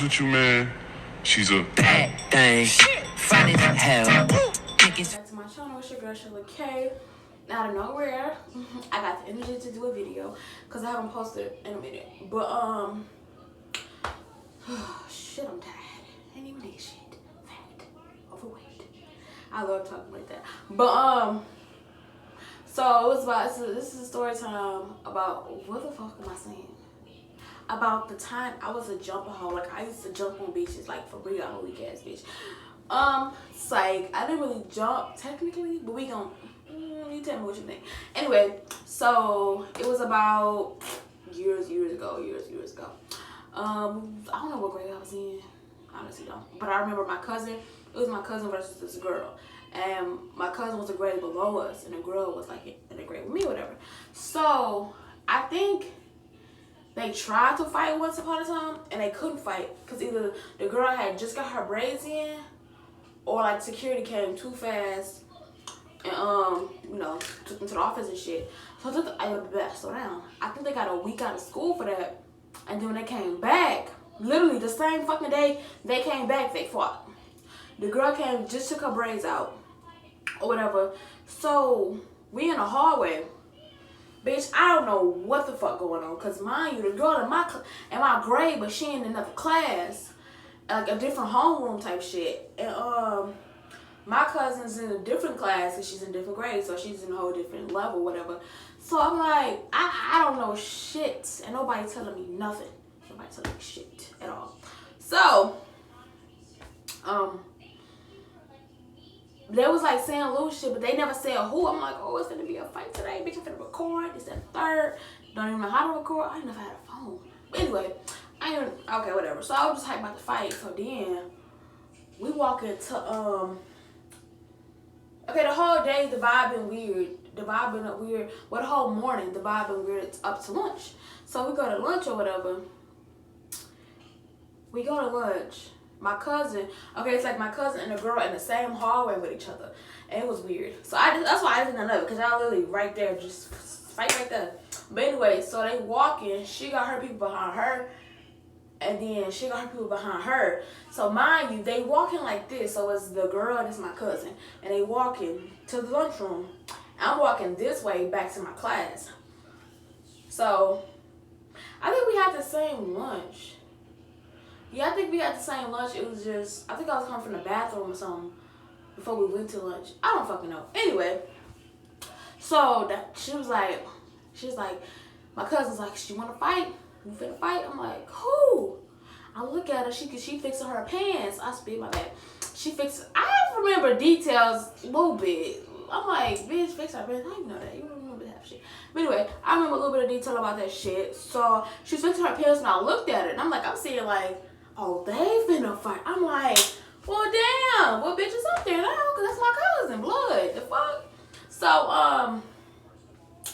With you, man. She's a bad thing. Fine as hell. Back to my channel, it's your girl Shelly K. Out of nowhere, I got the energy to do a video because I haven't posted in a minute. But shit, I'm tired. Ain't even that shit. Fat, overweight. I love talking like that. But so it was about. This is a story time about what the fuck am I saying? About the time I was a jumper hoe. Like I used to jump on beaches, like for real, I'm a weak ass bitch. It's like I didn't really jump technically, but we gon' you tell me what you think. Anyway, so it was about years ago. I don't know what grade I was in. Honestly don't. But I remember my cousin. It was my cousin versus this girl. And my cousin was a grade below us, and the girl was like in a grade with me or whatever. So I think they tried to fight once upon a time, and they couldn't fight because either the girl had just got her braids in, or like security came too fast and took them to the office and shit. So I think they got a week out of school for that. And then when they came back, literally the same fucking day they came back, they fought. The girl came, just took her braids out or whatever. So we in the hallway. Bitch, I don't know what the fuck going on. Cause mind you, the girl in my grade, but she in another class, like a different homeroom type shit. And my cousin's in a different class and she's in a different grade, so she's in a whole different level, whatever. So I'm like, I don't know shit, and nobody telling me nothing. Nobody telling me shit at all. So they was like saying little shit, but they never said who. I'm like, oh, it's gonna be a fight today, bitch. I'm finna record. It's that third. Don't even know how to record. I never had a phone. But anyway, okay, whatever. So I was just hyped about the fight. So then we walk into okay, the whole day the vibe been weird. The vibe been weird. Well, the whole morning the vibe been weird up to lunch. So we go to lunch or whatever. We go to lunch. My cousin, okay, it's like my cousin and the girl in the same hallway with each other. And it was weird. So that's why I didn't know it, because y'all literally right there, just fight right there. But anyway, so they walking, she got her people behind her, and then she got her people behind her. So mind you, they walking like this. So it's the girl and it's my cousin. And they walking to the lunchroom. I'm walking this way back to my class. So I think we had the same lunch. Yeah, I think we had the same lunch. It was just, I think I was coming from the bathroom or something before we went to lunch. I don't fucking know. Anyway, so she was like, my cousin's like, she want to fight? You finna fight? I'm like, who? I look at her, she fixing her pants. I spit my bad. I remember details a little bit. I'm like, bitch, fix her pants. I didn't know that. You don't remember that shit. But anyway, I remember a little bit of detail about that shit. So she's fixing her pants and I looked at it and I'm seeing like, oh, they finna fight. I'm like, well, damn. Well, bitch is up there now because that's my cousin, blood. The fuck? So,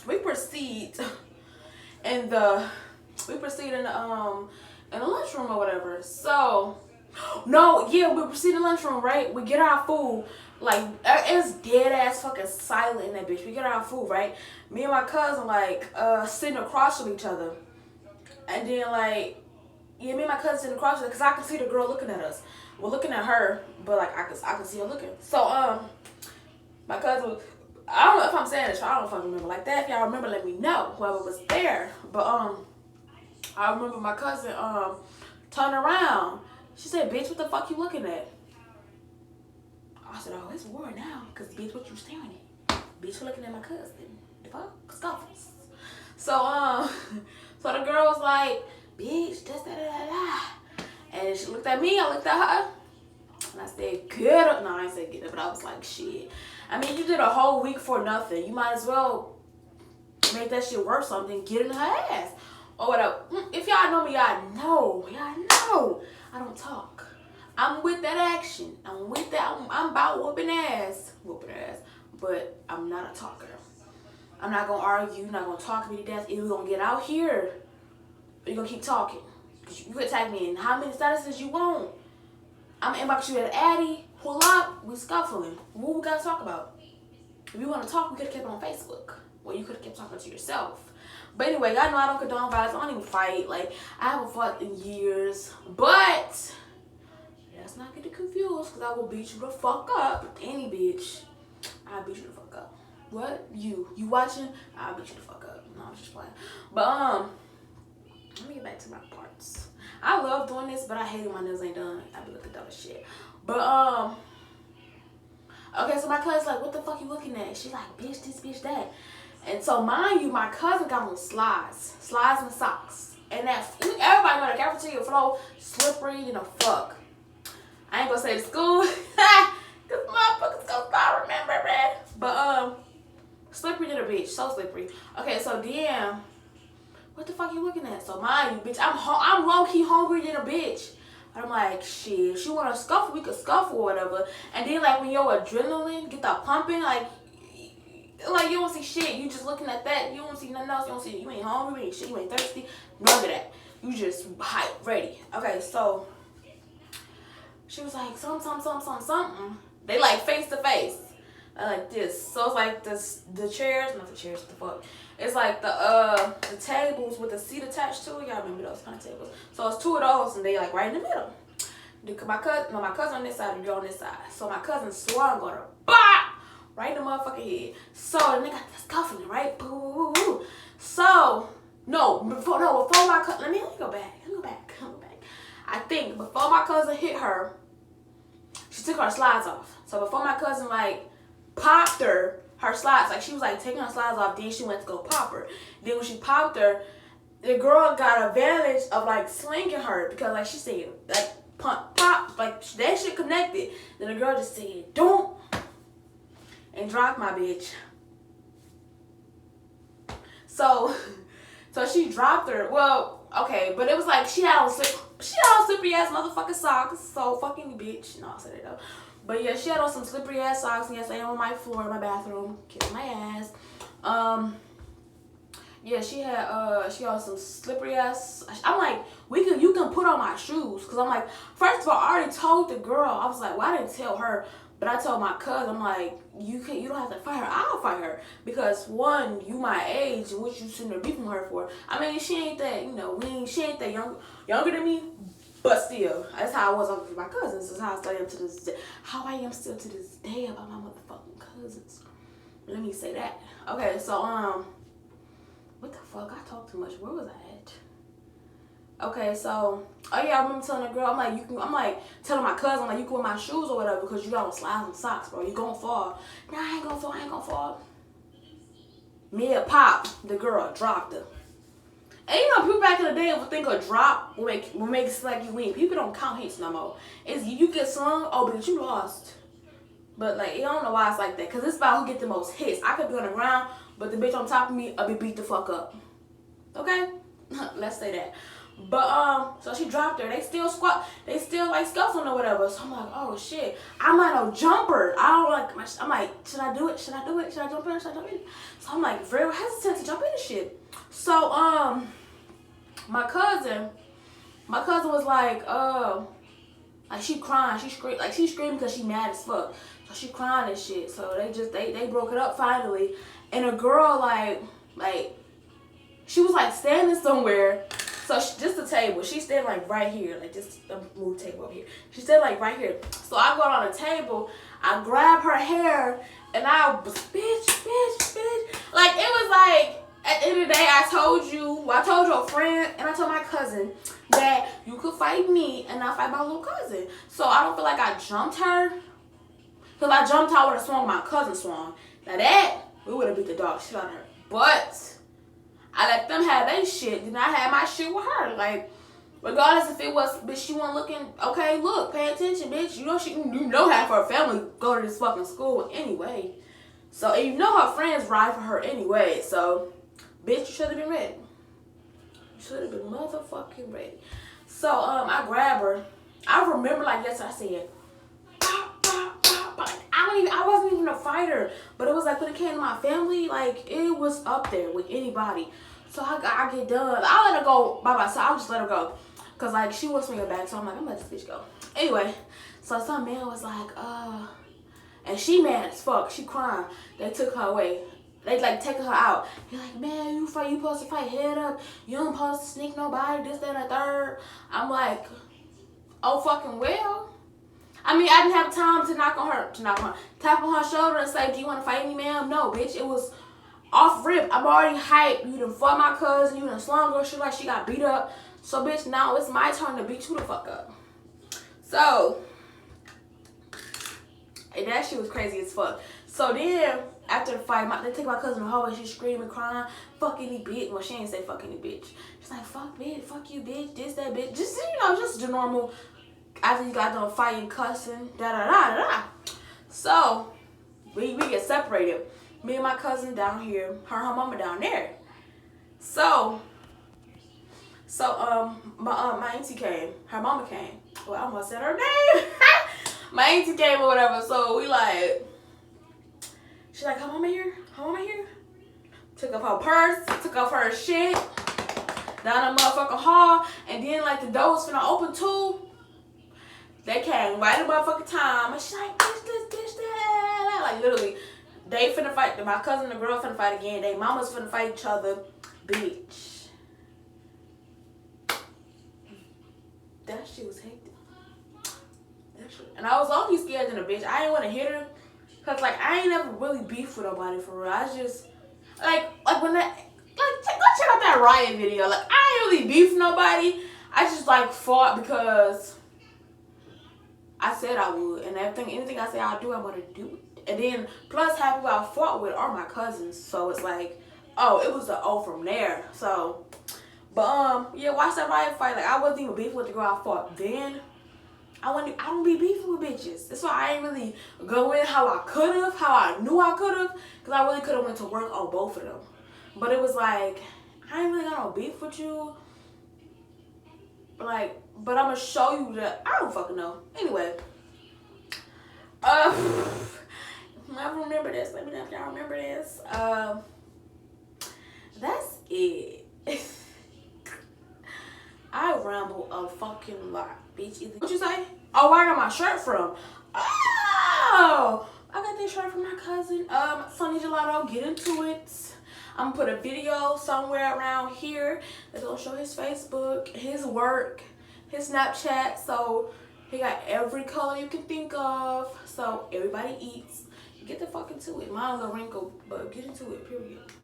we proceed in the lunchroom or whatever. So, no, yeah, we proceed in the lunchroom, right? We get our food. Like, it's dead ass fucking silent in that bitch. We get our food, right? Me and my cousin, like, sitting across from each other. And then, like, yeah, me and my cousin sitting across from her, because I can see the girl looking at us. We're looking at her, but, like, I can see her looking. So, my cousin, I don't know if I'm saying this, I don't fucking remember like that. If y'all remember, let me know, whoever was there. But, I remember my cousin, turned around. She said, bitch, what the fuck you looking at? I said, oh, it's war now, because, bitch, what you staring at? Bitch, you looking at my cousin. The fuck? Scuffles. So, so the girl was like, bitch, da. And she looked at me, I looked at her, and I said, get up. No, I didn't say get up, but I was like, shit. I mean, you did a whole week for nothing. You might as well make that shit worth something, get in her ass. Or whatever. If y'all know me, y'all know. I don't talk. I'm with that action. I'm with that. I'm about whooping ass. But I'm not a talker. I'm not going to argue. Not going to talk me to death. If we're going to get out here, you're going to keep talking. Because you could tag me in how many statuses you want. I'm going to inbox you at Addy. Pull up. We scuffling. What we got to talk about? If you want to talk, we could have kept it on Facebook. Well, you could have kept talking to yourself. But anyway, y'all know I don't condone violence. I don't even fight. Like, I haven't fought in years. But let's not get it confused, because I will beat you the fuck up. Any bitch. I'll beat you the fuck up. What? You watching? I'll beat you the fuck up. No, I'm just playing. But, let me get back to my parts. I love doing this, but I hate it when my nails ain't done. I be looking dumb as shit. But, okay, so my cousin's like, what the fuck you looking at? She's like, bitch this, bitch that. And so, mind you, my cousin got on slides and socks. And that, everybody know the cafeteria floor, slippery, fuck. I ain't gonna say the school, because motherfuckers gonna start remembering. But, slippery to the bitch, so slippery. Okay, so then, what the fuck you looking at? So mind you, bitch, I'm low-key hungry than a bitch. And I'm like, shit, if she want to scuffle, we could scuffle or whatever. And then, like, when your adrenaline get that pumping, like you don't see shit. You just looking at that. You don't see nothing else. You ain't hungry, you ain't shit, you ain't thirsty. None of that. You just hype, ready. Okay, so she was like, something. They like face to face. Like this. So it's like the chairs, not the chairs, what the fuck. It's like the tables with the seat attached to it. Y'all remember those kind of tables. So it's two of those and they like right in the middle. My cousin on this side and girl on this side. So my cousin swung on her. Bop! Right in the motherfucking head. So then they got this cuffing, right? Boo. So, before my cousin, let me go back. I think before my cousin hit her, she took her slides off. So before my cousin like popped her slides, like she was like taking her slides off, then she went to go pop her. Then when she popped her, the girl got advantage of like slinging her because like she said like pop, like that shit connected. Then the girl just said don't and dropped my bitch. So she dropped her. Well, okay, but it was like she had on slippery ass motherfucking socks. So fucking bitch. No, I said it though. But yeah, she had on some slippery ass socks. And yes, I am on my floor in my bathroom, kissing my ass. Yeah, she had some slippery ass. I'm like, you can put on my shoes, cause I'm like, first of all, I already told the girl. I was like, well, I didn't tell her, but I told my cousin. I'm like, you don't have to fight her. I'll fight her because one, you my age, and what you sitting there beefing her for? I mean, she ain't that, she ain't that younger than me. But still, that's how I was with my cousins. That's how I am to this day. How I am still to this day about my motherfucking cousins. Let me say that. Okay, so what the fuck? I talked too much. Where was I at? Okay, so I remember telling the girl, I'm like telling my cousin, like, you can wear my shoes or whatever because you got on slides and socks, bro. You gonna fall. Nah, I ain't gonna fall. Mid pop, the girl dropped her. And people back in the day would think a drop will make it seem like you win. People don't count hits no more. It's you get slung, but you lost. But like, I don't know why it's like that. Cause it's about who get the most hits. I could be on the ground, but the bitch on top of me, I'll be beat the fuck up. Okay? Let's say that. But so she dropped her. They still like scuffling or whatever. So I'm like, oh shit. I'm not no jumper. I'm like, should I do it? Should I jump in? So I'm like very hesitant to jump into shit. So my cousin was like she crying, she screaming because she mad as fuck. So she crying and shit. So they broke it up finally. And a girl like she was like standing somewhere. So just the table. She's standing like right here. Like just move the table over here. She's standing like right here. So I go on the table, I grab her hair, and I was bitch. Like it was like at the end of the day, I told your friend, and I told my cousin that you could fight me and not fight my little cousin. So I don't feel like I jumped her. Because if I jumped her, I would have swung my cousin swung. Now that, we would have beat the dog shit out of her. But I let them have their shit. Then I had my shit with her. Like, regardless if it was, bitch, she wasn't looking, okay, look, pay attention, bitch. You know half her family go to this fucking school anyway. So, and you know her friends ride for her anyway. So, bitch, you should have been ready. You should have been motherfucking ready. So, I grab her. I remember like yesterday I said, pop, pop, pop, pop. I wasn't even a fighter. But it was like when it came to my family, like it was up there with anybody. So I get done. I let her go by myself. I'll just let her go. Cause like she was swinging back. So I'm like, I'm gonna let this bitch go. Anyway, so some man was like, and she mad as fuck. She crying. They took her away. They like taking her out. He's like, man, you supposed to fight head up. You don't supposed to sneak nobody, this, that, and the third. I'm like, oh fucking well. I mean, I didn't have time to tap on her shoulder and say, do you want to fight me, ma'am? No, bitch. It was off rip. I'm already hyped. You done fought my cousin. You done slung her. She like she got beat up. So, bitch, now it's my turn to beat you the fuck up. So, and that shit was crazy as fuck. So then, after the fight, they take my cousin to the hallway. She's screaming, crying, fuck any bitch. Well, she ain't say fuck any bitch. She's like, fuck bitch, fuck you bitch, this, that bitch. Just, just the normal, after you got done fighting, cussing, da-da-da-da-da. So, we get separated. Me and my cousin down here, her and her mama down there. So my auntie came. Her mama came. Well, I almost said her name. My auntie came or whatever. So we like, she's like, her mama here? Her mama here? Took up her purse, took off her shit, down the motherfucking hall, and then like the door was finna open too. They came right at the motherfucking time, and she's like, bitch this, that. Like literally, they finna fight. My cousin and the girl finna fight again. They mamas finna fight each other. Bitch. That shit was hectic. And I was low-key scared than a bitch. I didn't want to hit her. Cause like I ain't never really beefed with nobody for real. I just like when that go check out that riot video. Like I ain't really beefed nobody. I just like fought because I said I would, and anything I say I'll do, I'm gonna do it. And then plus half people I fought with are my cousins, so it's like, oh, it was the O from there. So, but yeah, watch that riot fight. Like I wasn't even beefing with the girl I fought then. I don't be beefing with bitches. That's why I ain't really go in how I could have, how I knew I could have, because I really could have went to work on both of them. But it was like, I ain't really got no beef with you. Like, but I'm gonna show you that I don't fucking know. Anyway, I remember this. Let me know if y'all remember this. That's it. I ramble a fucking lot, bitch. What you say? Oh, where I got my shirt from? Oh, I got this shirt from my cousin. Sonny Gelato. Get into it. I'm gonna put a video somewhere around here that's gonna show his Facebook, his work, his Snapchat. So he got every color you can think of. So everybody eats. Get the fuck into it. Mine's a wrinkle, but get into it. Period.